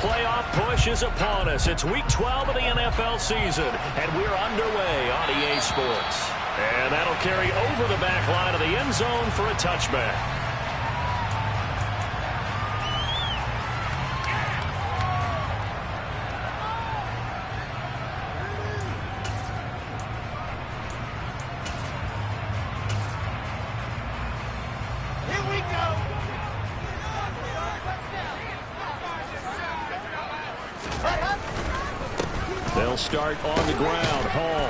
playoff push is upon us. It's Week 12 of the NFL season, and we're underway on EA Sports. And that'll carry over the back line of the end zone for a touchback. They'll start on the ground. Hall.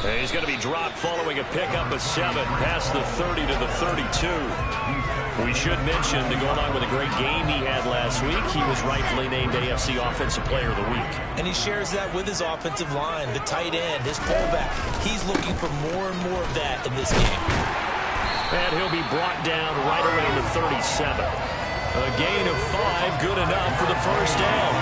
And he's going to be dropped following a pickup of 7 past the 30 to the 32. We should mention to go along with a great game he had last week, he was rightfully named AFC Offensive Player of the Week. And he shares that with his offensive line, the tight end, his fullback. He's looking for more and more of that in this game. And he'll be brought down right around the 37. A gain of 5, good enough for the first down.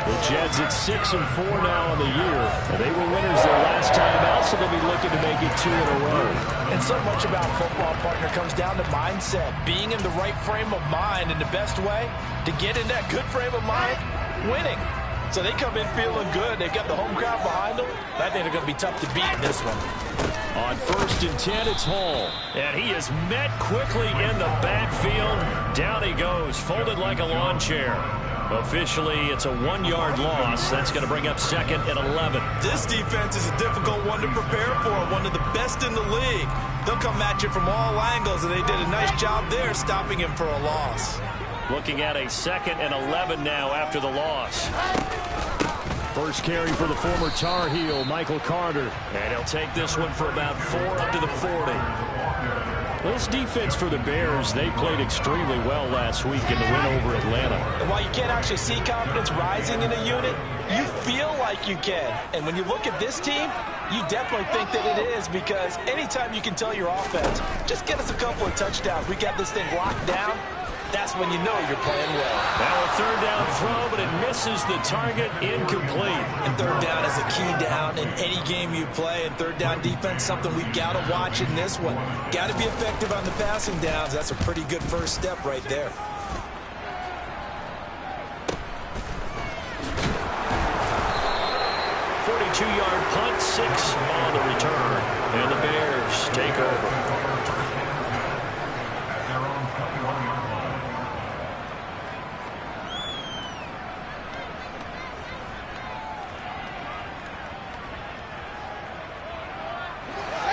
The Jets at 6-4 now on the year. And they were winners their last time out, so they'll be looking to make it 2 in a row. And so much about football, partner, comes down to mindset. Being in the right frame of mind, and the best way to get in that good frame of mind, winning. So they come in feeling good. They've got the home crowd behind them. I think they're going to be tough to beat in this one. On 1st and 10, it's Hall. And he is met quickly in the backfield. Down he goes, folded like a lawn chair. Officially, it's a 1-yard loss. That's going to bring up 2nd and 11. This defense is a difficult one to prepare for, one of the best in the league. They'll come at you from all angles, and they did a nice job there stopping him for a loss. Looking at a 2nd and 11 now after the loss. First carry for the former Tar Heel, Michael Carter. And he'll take this one for about 4 up to the 40. This defense for the Bears, they played extremely well last week in the win over Atlanta. And while you can't actually see confidence rising in a unit, you feel like you can. And when you look at this team, you definitely think that it is, because anytime you can tell your offense, just get us a couple of touchdowns, we got this thing locked down, that's when you know you're playing well. Now a 3rd down throw, but it misses the target, incomplete. And 3rd down is a key down in any game you play. And 3rd down defense, something we've got to watch in this one. Got to be effective on the passing downs. That's a pretty good first step right there. Yard punt, 6 on the return. And the Bears take over.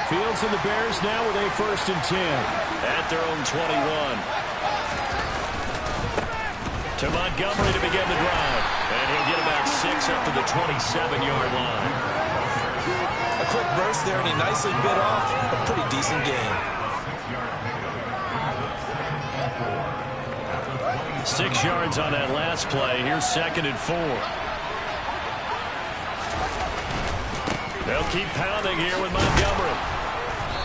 Fields and the Bears now with a 1st and 10 at their own 21. To Montgomery to begin the drive. And he'll get about 6 up to the 27-yard line. A quick burst there, and he nicely bit off a pretty decent game. 6 yards on that last play. Here's 2nd and 4. They'll keep pounding here with Montgomery.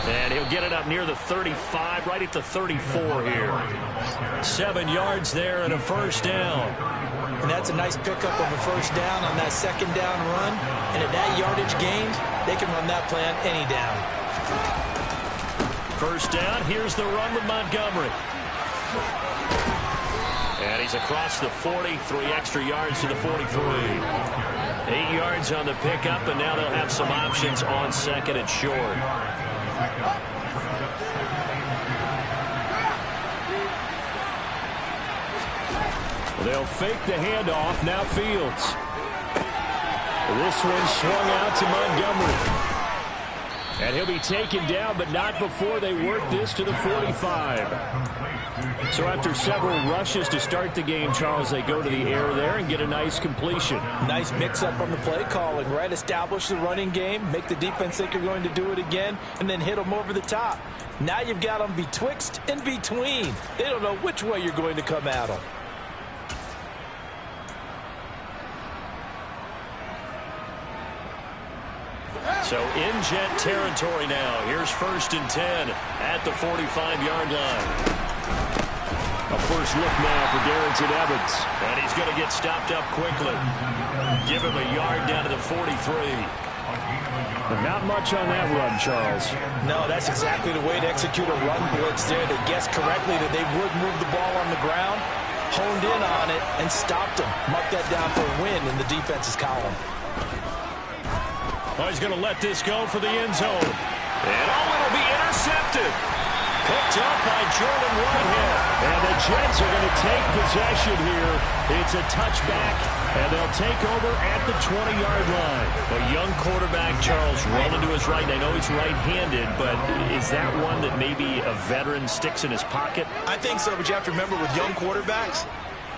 And he'll get it up near the 35, right at the 34 here. 7 yards there and a first down. And that's a nice pickup of a first down on that 2nd down run. And at that yardage gained, they can run that play on any down. First down, here's the run with Montgomery. And he's across the 40, 3 extra yards to the 43. 8 yards on the pickup, and now they'll have some options on 2nd and short. They'll fake the handoff. Now Fields. This one swung out to Montgomery. And he'll be taken down, but not before they work this to the 45. So after several rushes to start the game, Charles, they go to the air there and get a nice completion. Nice mix-up on the play calling, right? Establish the running game, make the defense think you're going to do it again, and then hit them over the top. Now you've got them betwixt and between. They don't know which way you're going to come at them. So in Jet territory now. Here's 1st and 10 at the 45-yard line. A first look now for Darrington Evans. And he's going to get stopped up quickly. Give him a yard down to the 43. But not much on that run, Charles. No, that's exactly the way to execute a run blitz there. They guessed correctly that they would move the ball on the ground. honed in on it and stopped him. Mark that down for a win in the defense's column. Oh, he's going to let this go for the end zone. And it'll be intercepted. Picked up by Jordan Whitehead. And the Jets are going to take possession here. It's a touchback, and they'll take over at the 20-yard line. A young quarterback, Charles, rolling to his right. I know he's right-handed, but is that one that maybe a veteran sticks in his pocket? I think so, but you have to remember with young quarterbacks,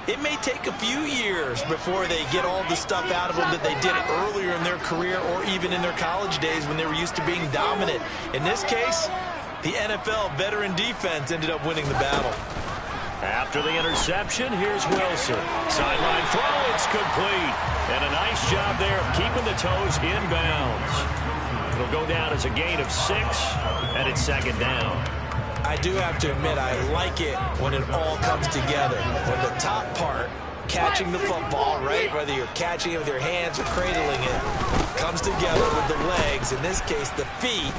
it may take a few years before they get all the stuff out of them that they did earlier in their career or even in their college days when they were used to being dominant. In this case, the NFL veteran defense ended up winning the battle. After the interception, here's Wilson. Sideline throw, it's complete. And a nice job there of keeping the toes inbounds. It'll go down as a gain of 6, and it's second down. I do have to admit, I like it when it all comes together. When the top part, catching the football, right, whether you're catching it with your hands or cradling it, comes together with the legs, in this case the feet,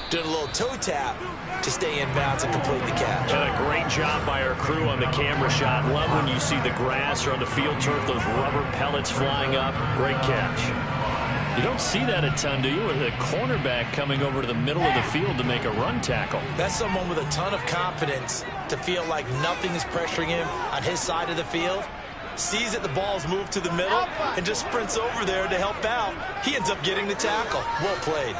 doing a little toe tap to stay in bounds and complete the catch. And a great job by our crew on the camera shot. Love when you see the grass or on the field turf, those rubber pellets flying up. Great catch. You don't see that a ton, do you? With a cornerback coming over to the middle of the field to make a run tackle. That's someone with a ton of confidence to feel like nothing is pressuring him on his side of the field. Sees that the ball's moved to the middle and just sprints over there to help out. He ends up getting the tackle. Well played.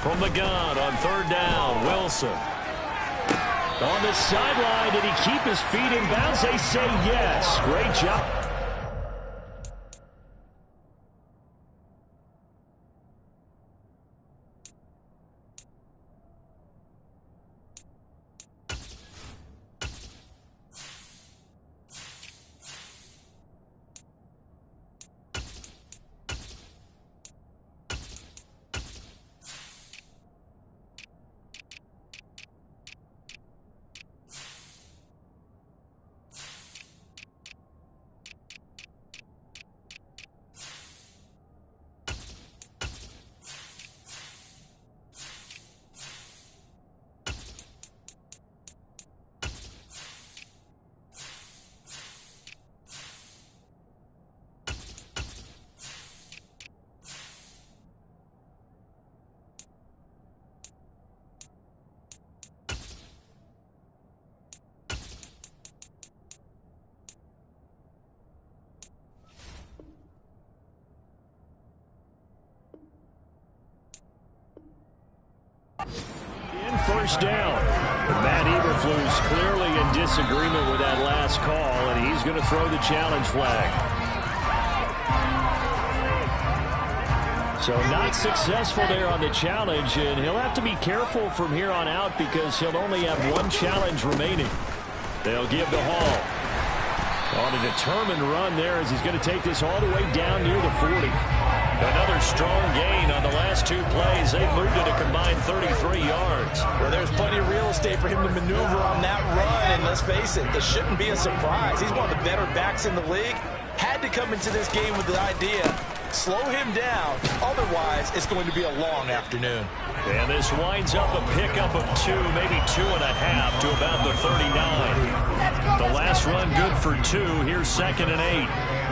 From the gun on third down, Wilson. On the sideline, did he keep his feet in bounds? They say yes. Great job. First down. Matt Eberflus clearly in disagreement with that last call, and he's going to throw the challenge flag. So not successful there on the challenge, and he'll have to be careful from here on out because he'll only have one challenge remaining. They'll give to Hall. On a determined run there as he's going to take this all the way down near the 40. Another strong gain on the last 2 plays. They moved it a combined 33 yards. Well, there's plenty of real estate for him to maneuver on that run, and let's face it, it shouldn't be a surprise. He's one of the better backs in the league. Had to come into this game with the idea, slow him down, otherwise it's going to be a long afternoon. And this winds up a pickup of 2, maybe 2.5 to about the 39. The last run good for 2. Here's 2nd and 8.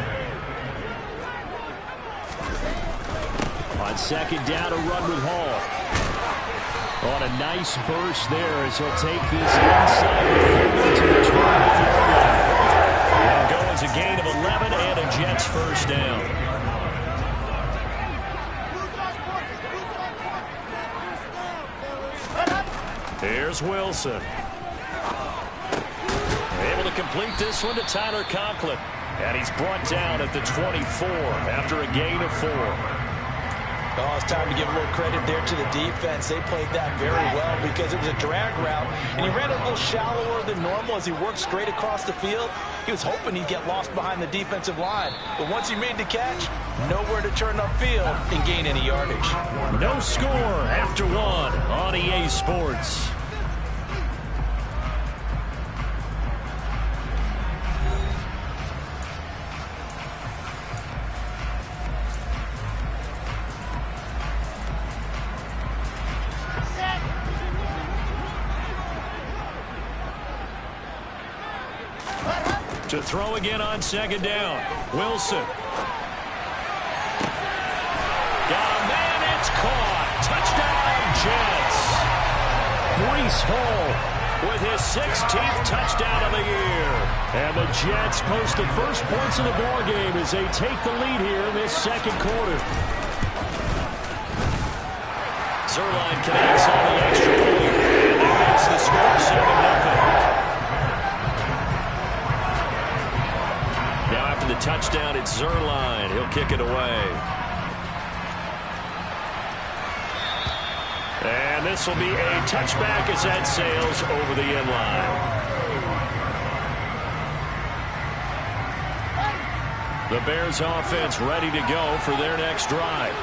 On second down, a run with Hall. On a nice burst there as he'll take this inside to the 12-yard line. And go as a gain of 11 and a Jets first down. Here's Wilson. Able to complete this one to Tyler Conklin. And he's brought down at the 24 after a gain of 4. Oh, it's time to give a little credit there to the defense. They played that very well because it was a drag route, and he ran a little shallower than normal as he worked straight across the field. He was hoping he'd get lost behind the defensive line, but once he made the catch, nowhere to turn upfield and gain any yardage. No score after 1 on EA Sports. To throw again on second down. Wilson. Got a man, it's caught. Touchdown, Jets. Breece Hall with his 16th touchdown of the year. And the Jets post the first points of the ballgame as they take the lead here in this second quarter. Zuerlein connects on the extra point. And that makes the score 7-0. Now after the touchdown, it's Zuerlein. He'll kick it away. And this will be a touchback as that sails over the end line. The Bears offense ready to go for their next drive.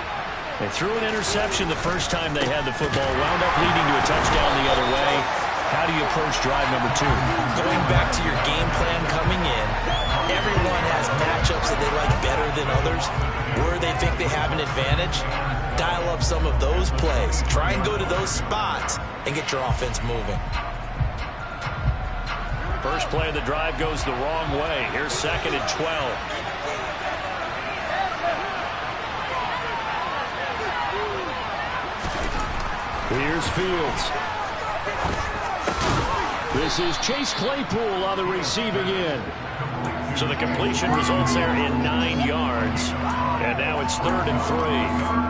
They threw an interception the first time they had the football, wound up leading to a touchdown the other way. How do you approach drive number 2? Going back to your game plan coming in, everyone has matchups that they like better than others. Where they think they have an advantage, dial up some of those plays. Try and go to those spots and get your offense moving. First play of the drive goes the wrong way. Here's 2nd and 12. Here's Fields. This is Chase Claypool on the receiving end. So the completion results there in 9 yards. And now it's 3rd and 3.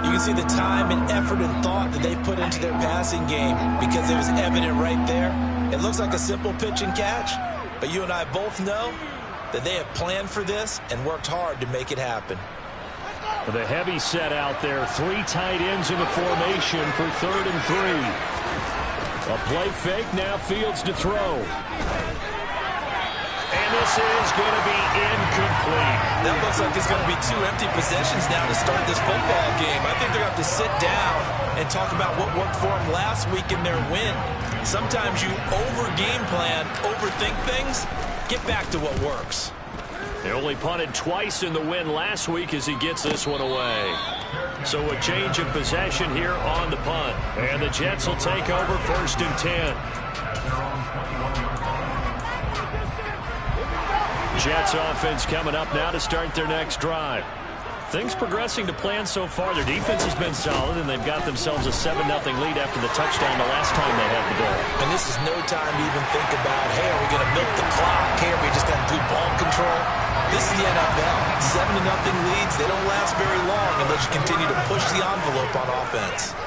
You can see the time and effort and thought that they put into their passing game because it was evident right there. It looks like a simple pitch and catch, but you and I both know that they have planned for this and worked hard to make it happen. The heavy set out there. 3 tight ends in the formation for 3rd and 3. A play fake. Now Fields to throw. And this is going to be incomplete. That looks like it's going to be 2 empty possessions now to start this football game. I think they're going to have to sit down and talk about what worked for them last week in their win. Sometimes you over-game plan, overthink things. Get back to what works. They only punted twice in the win last week as he gets this one away. So a change of possession here on the punt. And the Jets will take over 1st and 10. Jets offense coming up now to start their next drive. Things progressing to plan so far. Their defense has been solid, and they've got themselves a 7-0 lead after the touchdown the last time they had the ball. And this is no time to even think about, hey, are we going to milk the clock? Hey, are we just going to do ball control? This is the NFL. 7-0 leads. They don't last very long unless you continue to push the envelope on offense.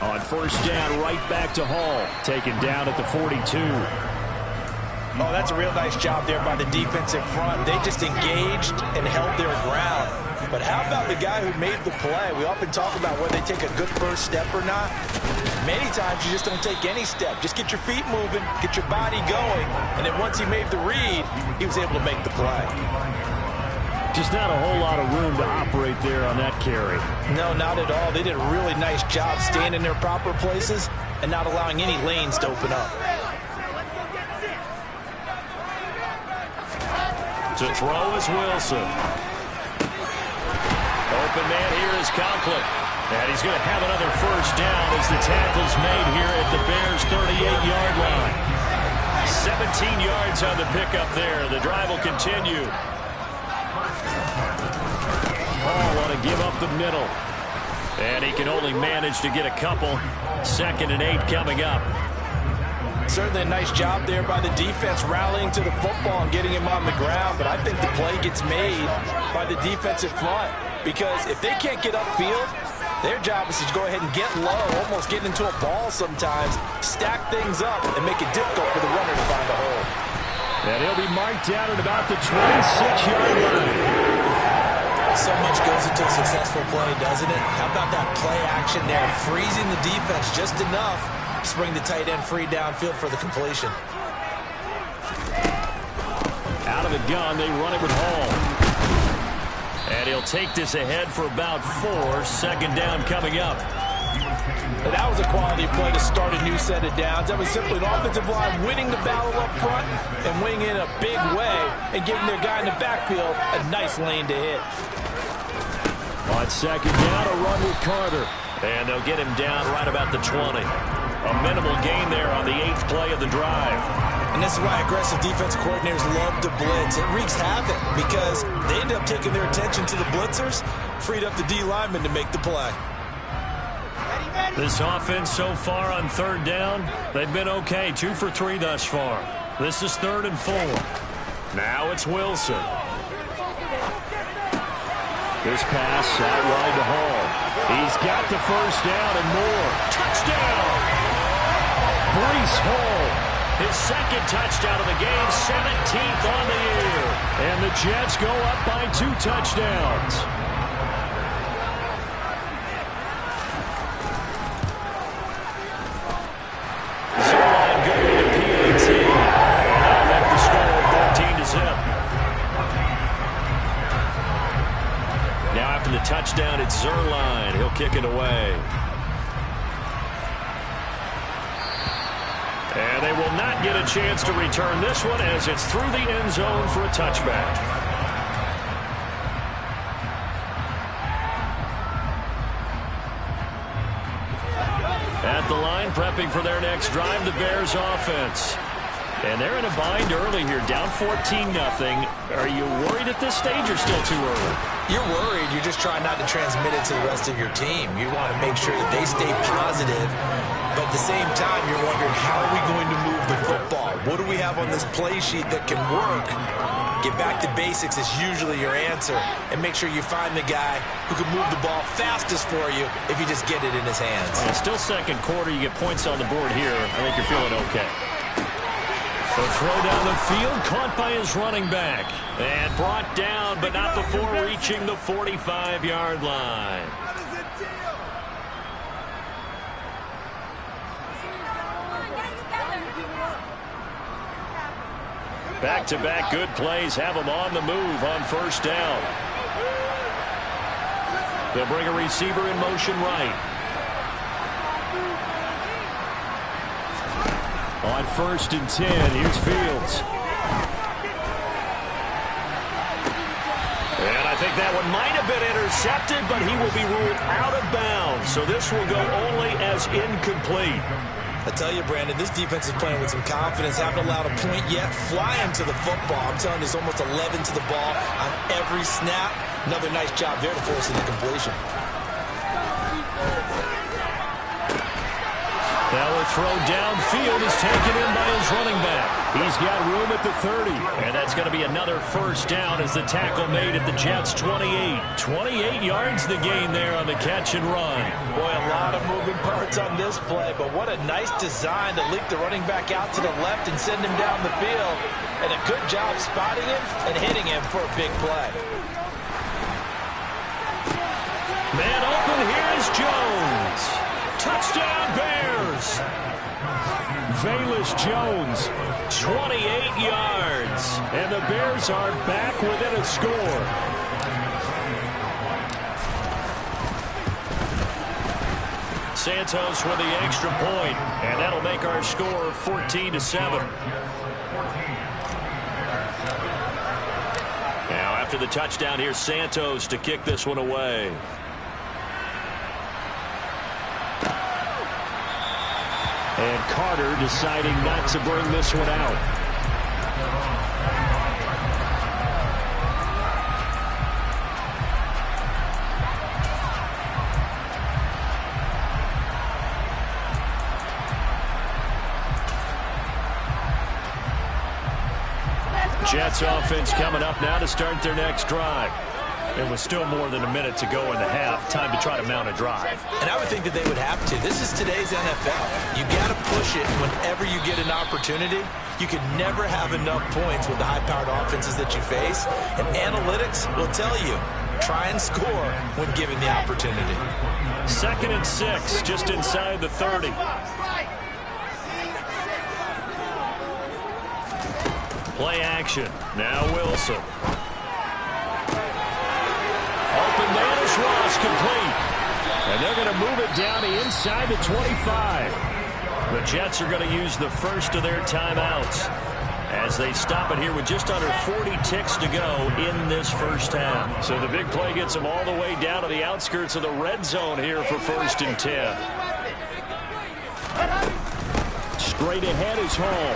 On 1st down, right back to Hall. Taken down at the 42. Oh, that's a real nice job there by the defensive front. They just engaged and held their ground. But how about the guy who made the play? We often talk about whether they take a good first step or not. Many times you just don't take any step. Just get your feet moving, get your body going, and then once he made the read, he was able to make the play. Just not a whole lot of room to operate there on that carry. No, not at all. They did a really nice job staying in their proper places and not allowing any lanes to open up. To throw is Wilson. Open man here is Conklin. And he's going to have another 1st down as the tackle's made here at the Bears' 38-yard line. 17 yards on the pickup there. The drive will continue. Hall want to give up the middle. And he can only manage to get a couple. 2nd and 8 coming up. Certainly a nice job there by the defense rallying to the football and getting him on the ground, but I think the play gets made by the defensive front because if they can't get upfield, their job is to go ahead and get low, almost get into a ball sometimes, stack things up, and make it difficult for the runner to find a hole. And he'll be marked down at about the 26-yard line. So much goes into a successful play, doesn't it? How about that play action there, freezing the defense just enough to bring the tight end free downfield for the completion. Out of the gun, they run it with Hall. And he'll take this ahead for about 4. 2nd down coming up. And that was a quality play to start a new set of downs. That was simply an offensive line winning the battle up front and winning in a big way and giving their guy in the backfield a nice lane to hit. On 2nd down, a run with Carter. And they'll get him down right about the 20. A minimal gain there on the 8th play of the drive. And this is why aggressive defensive coordinators love to blitz. It wreaks havoc because they end up taking their attention to the blitzers, freed up the D lineman to make the play. This offense so far on third down, they've been okay. 2 for 3 thus far. This is 3rd and 4. Now it's Wilson. This pass out wide to Hall. He's got the first down and more. Touchdown! Breece Hall. His second touchdown of the game, 17th on the year. And the Jets go up by 2 touchdowns. Zerline good with the PAT. And that'll make the score 14-0. Now after the touchdown, it's Zerline. He'll kick it away. And they will not get a chance to return this one as it's through the end zone for a touchback. At the line, prepping for their next drive, the Bears offense. And they're in a bind early here, down 14-0. Are you worried at this stage or still too early? You're worried. You're just trying not to transmit it to the rest of your team. You want to make sure that they stay positive. But at the same time, you're wondering, how are we going to move the football? What do we have on this play sheet that can work? Get back to basics is usually your answer. And make sure you find the guy who can move the ball fastest for you if you just get it in his hands. And still second quarter, you get points on the board here. I think you're feeling okay. The throw down the field, caught by his running back. And brought down, but not before reaching the 45-yard line. Back-to-back good plays have them on the move on first down. They'll bring a receiver in motion right. On 1st and 10, here's Fields. And I think that one might have been intercepted, but he will be ruled out of bounds. So this will go only as incomplete. I tell you, Brandon, this defense is playing with some confidence. Haven't allowed a point yet. Flying to the football. I'm telling you, there's almost 11 to the ball on every snap. Another nice job there to force an incompletion. Now a throw downfield is taken in by his running back. He's got room at the 30. And that's going to be another first down as the tackle made at the Jets' 28. 28 yards the gain there on the catch and run. Boy, a lot of moving parts on this play, but what a nice design to leak the running back out to the left and send him down the field. And a good job spotting him and hitting him for a big play. Man open, here's Jones. Touchdown Bears. Velus Jones, 28 yards. And the Bears are back within a score. Santos with the extra point, and that'll make our score 14-7. Now after the touchdown, here's Santos to kick this one away. And Carter deciding not to bring this one out. Jets offense coming up now to start their next drive. And with still more than a minute to go in the half, time to try to mount a drive. And I would think that they would have to. This is today's NFL. You got to push it whenever you get an opportunity. You can never have enough points with the high-powered offenses that you face. And analytics will tell you, try and score when given the opportunity. 2nd and 6, just inside the 30. Play action. Now Wilson. Open man is Ross, complete. And they're going to move it down to inside the 25. The Jets are going to use the first of their timeouts as they stop it here with just under 40 ticks to go in this first half. So the big play gets them all the way down to the outskirts of the red zone here for 1st and 10. Straight ahead is Hall.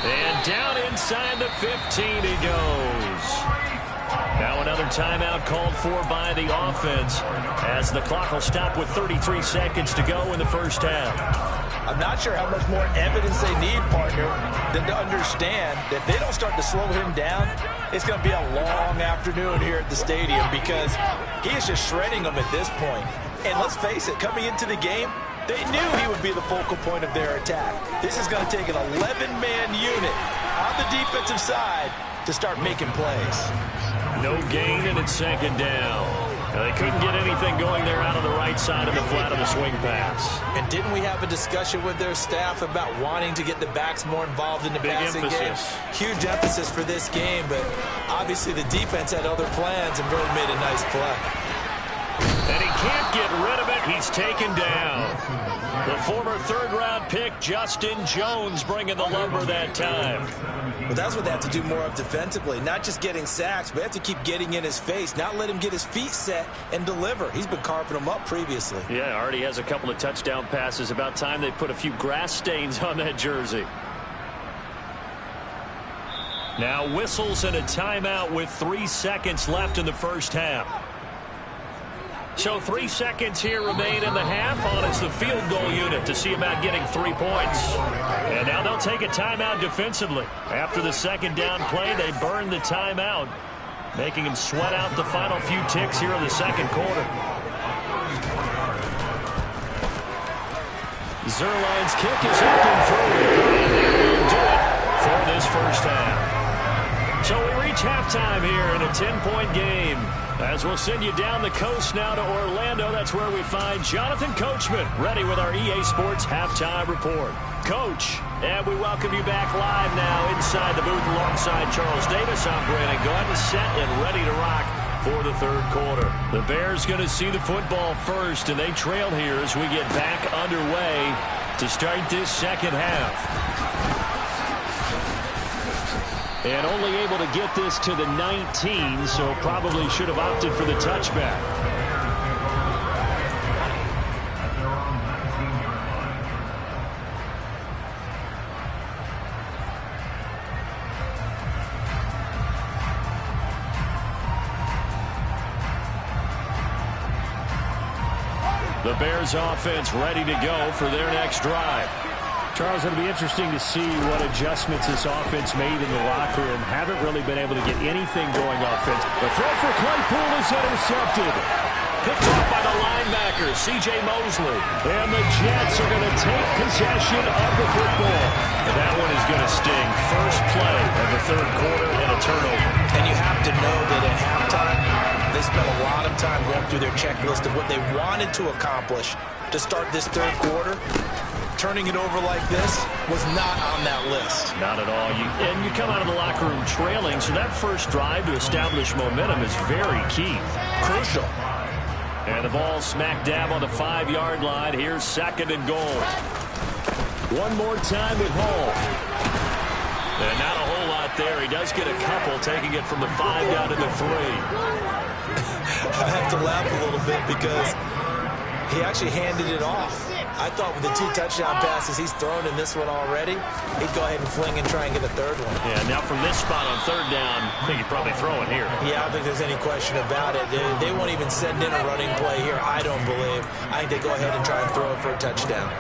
And down inside the 15 he goes. Now another timeout called for by the offense as the clock will stop with 33 seconds to go in the first half. I'm not sure how much more evidence they need, partner, than to understand that if they don't start to slow him down, it's going to be a long afternoon here at the stadium because he is just shredding them at this point. And let's face it, coming into the game, they knew he would be the focal point of their attack. This is going to take an 11-man unit on the defensive side to start making plays. No gain, and it's second down. Now, they couldn't get anything going there out on the right side of the flat of the swing pass. And didn't we have a discussion with their staff about wanting to get the backs more involved in the passing game? Huge emphasis for this game, but obviously the defense had other plans and really made a nice play. And he can't get rid of it. He's taken down. The former third-round pick, Justin Jones, bringing the lumber that time. Well, that's what they have to do more of defensively. Not just getting sacks, but they have to keep getting in his face, not let him get his feet set and deliver. He's been carving them up previously. Yeah, already has a couple of touchdown passes. About time they put a few grass stains on that jersey. Now whistles and a timeout with 3 seconds left in the first half. So 3 seconds here remain in the half on it's the field goal unit to see about getting 3 points. And now they'll take a timeout defensively. After the second down play, they burn the timeout, making them sweat out the final few ticks here in the second quarter. Zuerlein's kick is up and through. And that will do it for this first half. So we reach halftime here in a 10-point game. As we'll send you down the coast now to Orlando, that's where we find Jonathan Coachman ready with our EA Sports Halftime Report. Coach, and we welcome you back live now inside the booth alongside Charles Davis. I'm Brandon Gunn, set and ready to rock for the third quarter. The Bears going to see the football first, and they trail here as we get back underway to start this second half. And only able to get this to the 19, so probably should have opted for the touchback. The Bears offense ready to go for their next drive. Charles, it'll be interesting to see what adjustments this offense made in the locker room. Haven't really been able to get anything going offense. The throw for Claypool is intercepted. Picked off by the linebacker, C.J. Mosley. And the Jets are going to take possession of the football. And that one is going to sting. First play of the third quarter and a turnover. And you have to know that at halftime, they spent a lot of time going through their checklist of what they wanted to accomplish to start this third quarter. Turning it over like this was not on that list. Not at all. And you come out of the locker room trailing, so that first drive to establish momentum is very key. Crucial. And the ball smack dab on the 5-yard line. Here's second and goal. One more time with Hall. And not a whole lot there. He does get a couple, taking it from the 5 down to the 3. I have to laugh a little bit because he actually handed it off. I thought with the 2 touchdown passes he's thrown in this one already, he'd go ahead and fling and try and get a third one. Yeah, now from this spot on third down, I think he'd probably throw it here. Yeah, I don't think there's any question about it. They won't even send in a running play here, I don't believe. I think they go ahead and try and throw it for a touchdown.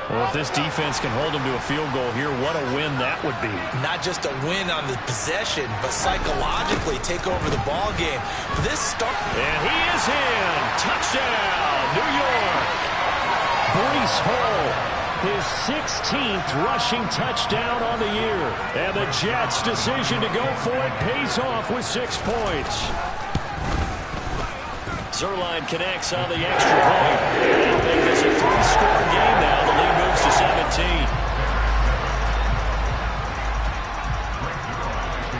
Well, if this defense can hold them to a field goal here, what a win that would be. Not just a win on the possession, but psychologically take over the ball game. This start. And he is in. Touchdown, New York. Breece Hall, his 16th rushing touchdown on the year. And the Jets' decision to go for it pays off with 6 points. Zuerlein connects on the extra point. They'll make this a 3-score game now. The lead moves to 17.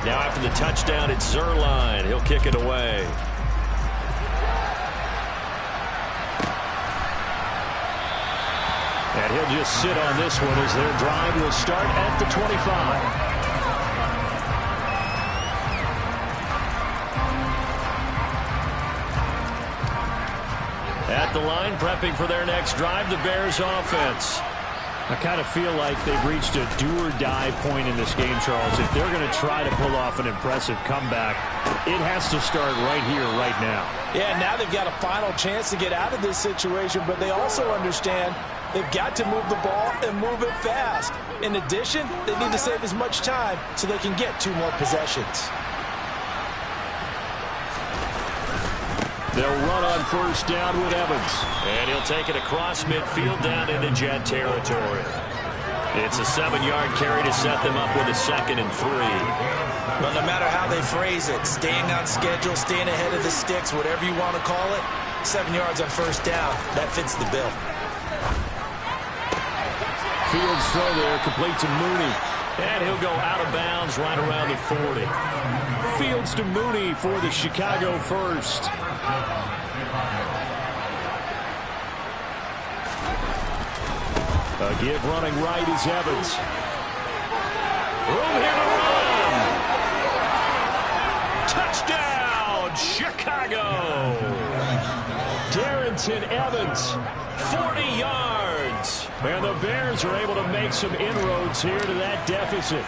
Now after the touchdown, it's Zuerlein. He'll kick it away. And he'll just sit on this one as their drive will start at the 25. At the line, prepping for their next drive, the Bears offense. I kind of feel like they've reached a do-or-die point in this game, Charles. If they're going to try to pull off an impressive comeback, it has to start right here, right now. Yeah, now they've got a final chance to get out of this situation, but they also understand they've got to move the ball and move it fast. In addition, they need to save as much time so they can get 2 more possessions. They'll run on first down with Evans. And he'll take it across midfield down into Jet territory. It's a 7-yard carry to set them up with a 2nd and 3. Well, no matter how they phrase it, staying on schedule, staying ahead of the sticks, whatever you want to call it, 7 yards on first down, that fits the bill. Fields throw there, complete to Mooney. And he'll go out of bounds right around the 40. Fields to Mooney for the Chicago first. A give running right is Evans. Room here to run. Touchdown, Chicago. Darrynton Evans, 40 yards. And the Bears are able to make some inroads here to that deficit.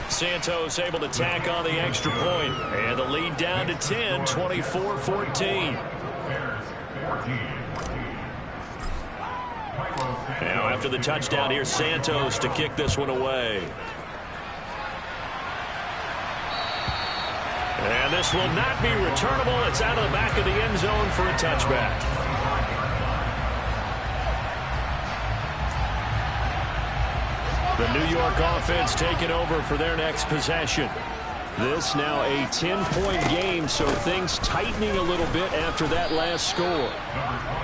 Santos able to tack on the extra point. And the lead down to 10, 24-14. Now after the touchdown, here's Santos to kick this one away. And this will not be returnable. It's out of the back of the end zone for a touchback. The New York offense taking over for their next possession. This now a 10-point game, so things tightening a little bit after that last score.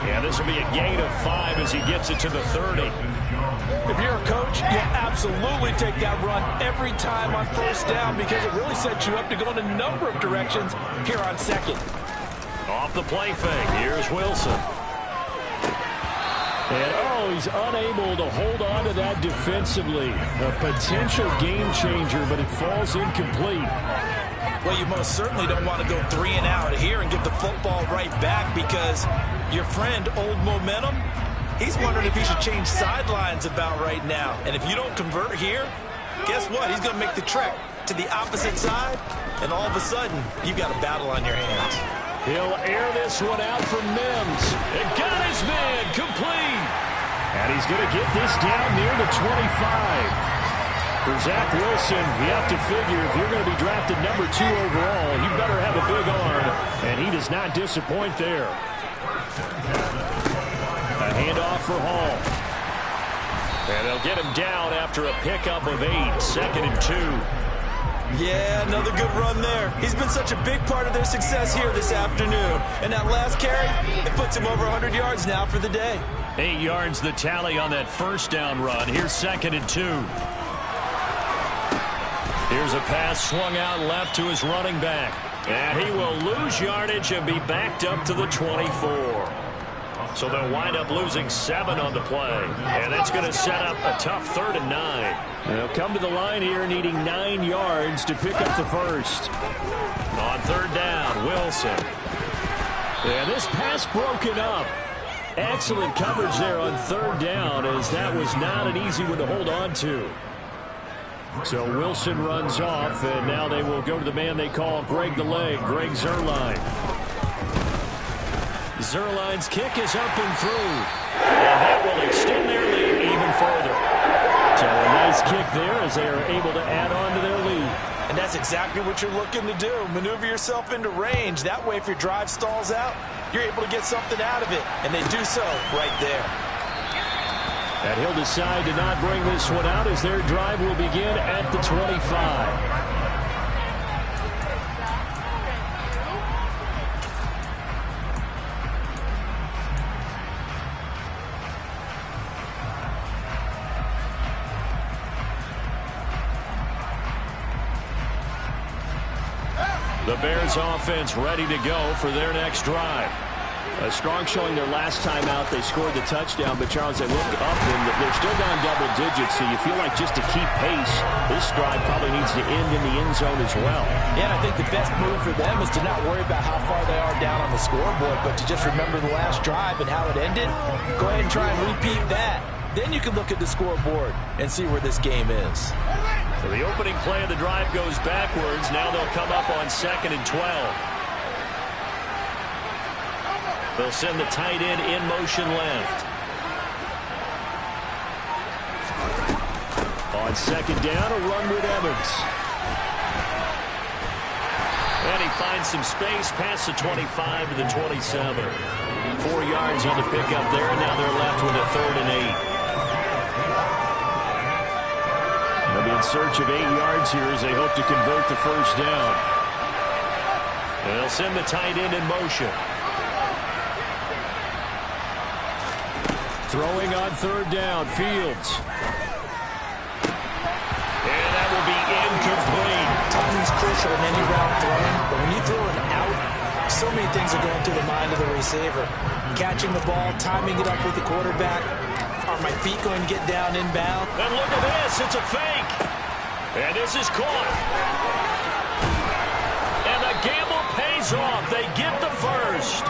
Yeah, this will be a gain of 5 as he gets it to the 30. If you're a coach, you'll absolutely take that run every time on first down because it really sets you up to go in a number of directions here on 2nd. Off the play fake, here's Wilson. And, he's unable to hold on to that defensively. A potential game changer, but it falls incomplete. Well, you most certainly don't want to go 3 and out here and give the football right back because your friend, Old Momentum, he's wondering if he should change sidelines about right now. And if you don't convert here, guess what? He's going to make the trek to the opposite side, and all of a sudden, you've got a battle on your hands. He'll air this one out from Mims. And got his man complete. And he's going to get this down near the 25. For Zach Wilson, you have to figure if you're going to be drafted number 2 overall, you better have a big arm. And he does not disappoint there. A handoff for Hall. And they'll get him down after a pickup of 8. 2nd and 2. Yeah, another good run there. He's been such a big part of their success here this afternoon. And that last carry, it puts him over 100 yards now for the day. 8 yards the tally on that first down run. Here's 2nd and 2. Here's a pass swung out left to his running back. And he will lose yardage and be backed up to the 24. So they'll wind up losing 7 on the play. And that's going to set up a tough 3rd and 9. They'll come to the line here needing 9 yards to pick up the first. On 3rd down, Wilson. And this pass broken up. Excellent coverage there on 3rd down as that was not an easy one to hold on to. So Wilson runs off, and now they will go to the man they call Greg the Leg, Greg Zuerlein. Zuerlein's kick is up and through. And that will extend their lead even further. So a nice kick there as they are able to add on to their lead. And that's exactly what you're looking to do. Maneuver yourself into range. That way, if your drive stalls out, you're able to get something out of it. And they do so right there. And he'll decide to not bring this one out as their drive will begin at the 25. The Bears offense ready to go for their next drive. A strong showing their last time out. They scored the touchdown, but Charles, they look up and they're still down double digits, so you feel like just to keep pace, this drive probably needs to end in the end zone as well. Yeah, and I think the best move for them is to not worry about how far they are down on the scoreboard, but to just remember the last drive and how it ended. Go ahead and try and repeat that. Then you can look at the scoreboard and see where this game is. So the opening play of the drive goes backwards. Now they'll come up on 2nd and 12. They'll send the tight end in motion left. On 2nd down, a run with Evans. And he finds some space past the 25 to the 27. 4 yards on the pickup there, and now they're left with a 3rd and 8. They'll be in search of 8 yards here as they hope to convert the first down. And they'll send the tight end in motion. Throwing on 3rd down, Fields. And that will be incomplete. Timing's crucial in any route throwing, but when you throw it out, so many things are going through the mind of the receiver. Catching the ball, timing it up with the quarterback. Are my feet going to get down inbound? And look at this, it's a fake. And this is caught. And the gamble pays off. They get the first.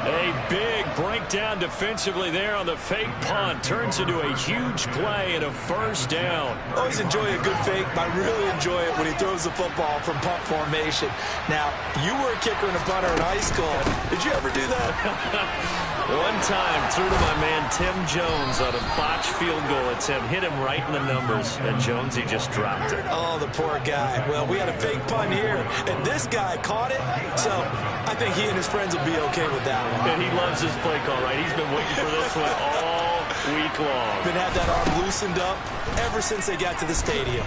A big breakdown defensively there on the fake punt. Turns into a huge play and a first down. Always enjoy a good fake, but I really enjoy it when he throws the football from punt formation. Now, you were a kicker and a punter in high school. Did you ever do that? One time, threw to my man Tim Jones on a botched field goal attempt. Hit him right in the numbers. And Jones, he just dropped it. Oh, the poor guy. Well, we had a fake punt here, and this guy caught it. So I think he and his friends will be okay with that one. And he loves his play call, right? He's been waiting for this one all week long. Been had that arm loosened up ever since they got to the stadium.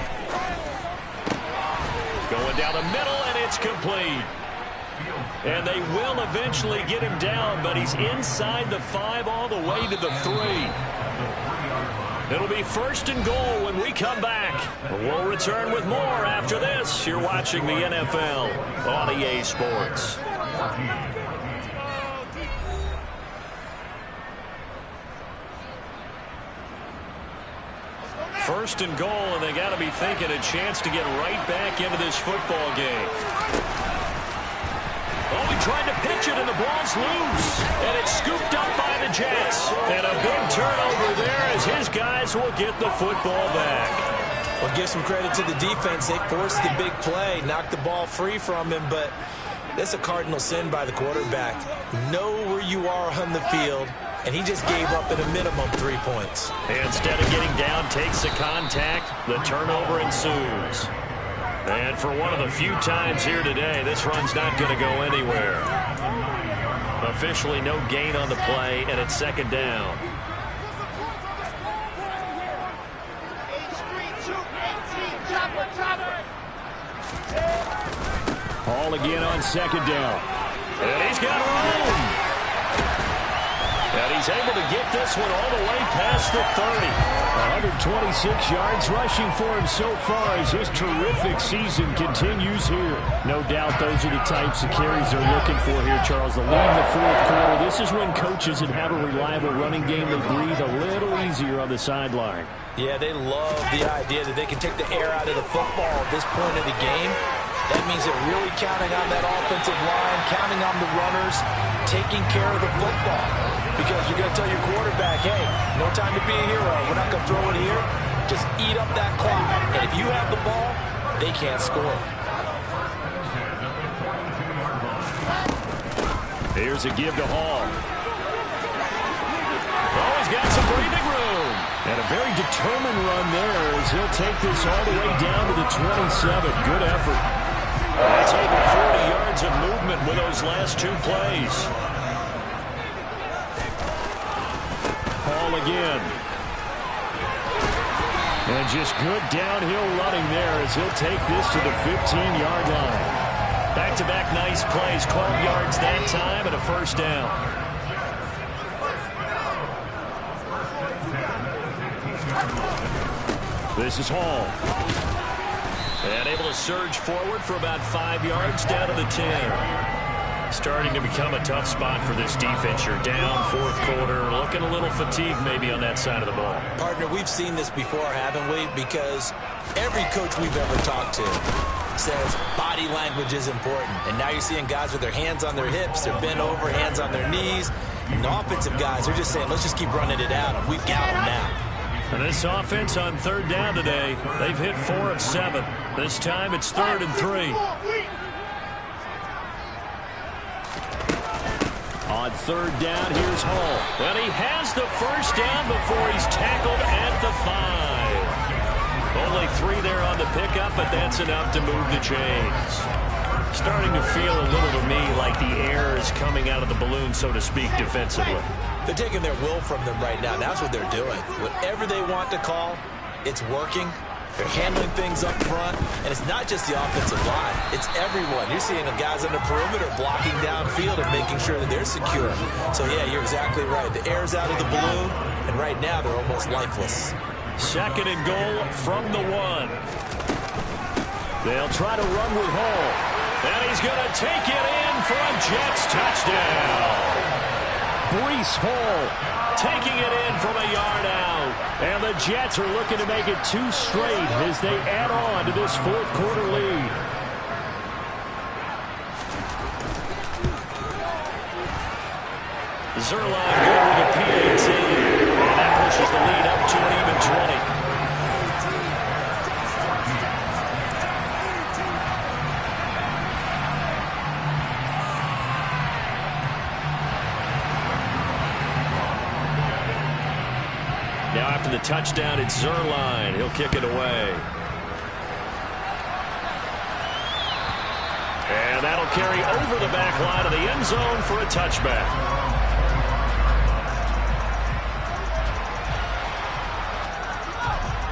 Going down the middle, and it's complete. And they will eventually get him down, but he's inside the 5 all the way to the 3. It'll be 1st and goal when we come back. We'll return with more after this. You're watching the NFL on EA Sports. First and goal, and they got to be thinking a chance to get right back into this football game. Oh, he tried to pitch it, and the ball's loose. And it's scooped up by the Jets. And a big turnover there as his guys will get the football back. Well, give some credit to the defense. They forced the big play, knocked the ball free from him, but that's a cardinal sin by the quarterback. Know where you are on the field, and he just gave up at a minimum 3 points. And instead of getting down, takes the contact. The turnover ensues. And for one of the few times here today, this run's not going to go anywhere. Officially no gain on the play, and it's 2nd down. Hall again on 2nd down. And he's got room. And he's able to get this one all the way past the 30. 126 yards rushing for him so far as his terrific season continues here. No doubt those are the types of carries they're looking for here, Charles. The lead in the 4th quarter. This is when coaches that have a reliable running game, they breathe a little easier on the sideline. Yeah, they love the idea that they can take the air out of the football at this point of the game. That means they're really counting on that offensive line, counting on the runners, taking care of the football. Because you're going to tell your quarterback, hey, no time to be a hero. We're not going to throw it here. Just eat up that clock. And if you have the ball, they can't score. Here's a give to Hall. Oh, he's got some breathing room. And a very determined run there as he'll take this all the way down to the 27. Good effort. That's over 40 yards of movement with those last 2 plays. Hall again. And just good downhill running there as he'll take this to the 15-yard line. Back-to-back nice plays, 12 yards that time, and a first down. This is Hall. And able to surge forward for about 5 yards down to the 10. Starting to become a tough spot for this defense. You're down fourth quarter, looking a little fatigued maybe on that side of the ball. Partner, we've seen this before, haven't we? Because every coach we've ever talked to says body language is important. And now you're seeing guys with their hands on their hips, they're bent over, hands on their knees. And the offensive guys are just saying, let's just keep running it out. We've got them now. And this offense on third down today, they've hit 4 of 7. This time it's 3rd and 3. On third down, here's Hall. And he has the first down before he's tackled at the 5. Only 3 there on the pickup, but that's enough to move the chains. Starting to feel a little to me like the air is coming out of the balloon, so to speak, defensively. They're taking their will from them right now. That's what they're doing. Whatever they want to call, it's working. They're handling things up front, and it's not just the offensive line. It's everyone. You're seeing the guys on the perimeter blocking downfield and making sure that they're secure. So, yeah, you're exactly right. The air's out of the balloon, and right now they're almost lifeless. 2nd and goal from the 1. They'll try to run with Hall. And he's going to take it in for a Jets touchdown. Breece Hall taking it in from a yard out. And the Jets are looking to make it 2 straight as they add on to this fourth quarter lead. Zuerlein good with a PAT. And that pushes the lead up to an even 20. Now after the touchdown, it's Zuerlein. He'll kick it away. And that'll carry over the back line of the end zone for a touchback.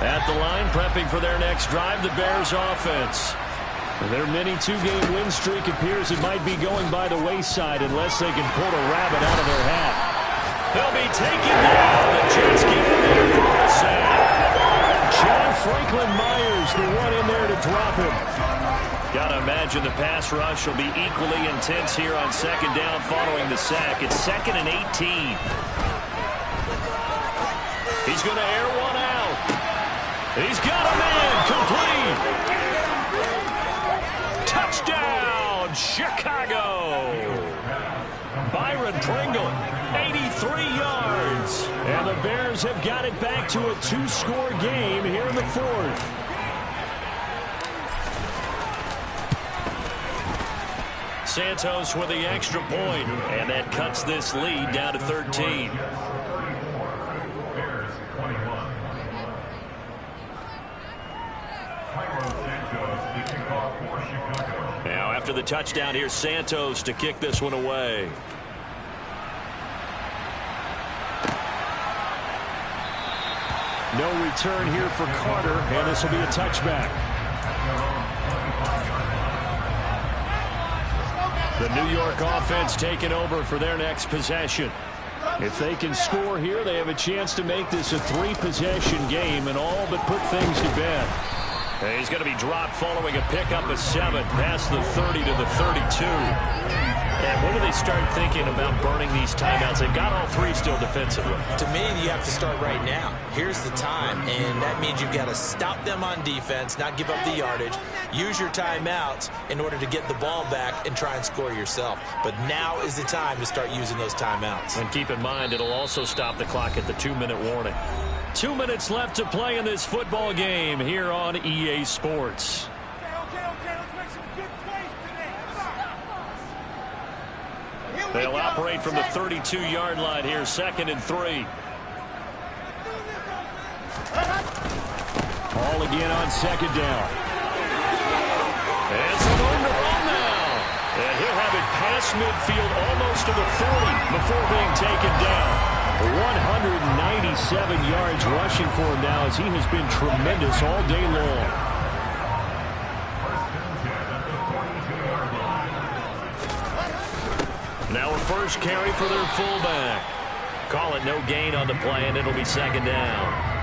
At the line, prepping for their next drive, the Bears offense. Their mini 2-game win streak appears it might be going by the wayside unless they can pull a rabbit out of their hat. They'll be taken down. The Jets get in there for a sack. John Franklin Myers, the one in there to drop him. Got to imagine the pass rush will be equally intense here on 2nd down following the sack. It's 2nd and 18. He's going to air one out. He's got a man complete. Touchdown, Chicago. Byron Pringle, 83 yards. And the Bears have got it back to a 2-score game here in the 4th. Santos with the extra point, and that cuts this lead down to 13. Now after the touchdown, here's Santos to kick this one away. No return here for Carter, and this will be a touchback. The New York offense taking over for their next possession. If they can score here, they have a chance to make this a 3-possession game and all but put things to bed. And he's going to be dropped following a pickup of 7 past the 30 to the 32. And when do they start thinking about burning these timeouts? They've got all 3 still defensively. To me, you have to start right now. Here's the time, and that means you've got to stop them on defense, not give up the yardage, use your timeouts in order to get the ball back and try and score yourself. But now is the time to start using those timeouts. And keep in mind, it'll also stop the clock at the 2-minute warning. 2 minutes left to play in this football game here on EA Sports. They'll operate from the 32-yard line here, 2nd and 3. Ball again on 2nd down. And some room to run now. And he'll have it past midfield almost to the 40 before being taken down. 197 yards rushing for him now as he has been tremendous all day long. Now a first carry for their fullback. Call it no gain on the play, and it'll be 2nd down.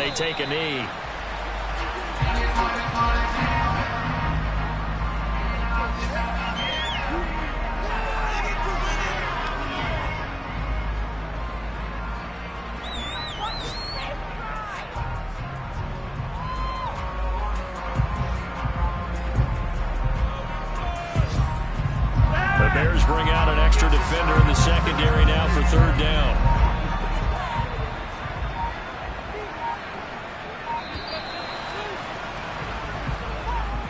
they take a knee. The Bears bring out an extra defender in the secondary now for third down.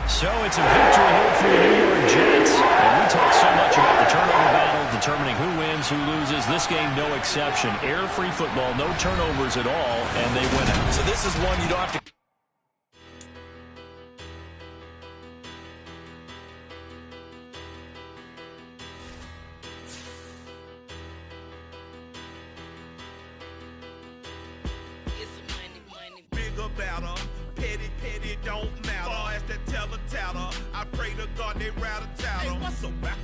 So it's a victory here for the New York Jets. And we talk so much about the turnover battle, determining who wins, who loses. This game, no exception. Air-free football, no turnovers at all, and they win it. So this is one you don't have to... Better, petty, don't matter. Far as that tell a tatter, I pray to God they rattle tattle. Hey, what's so back?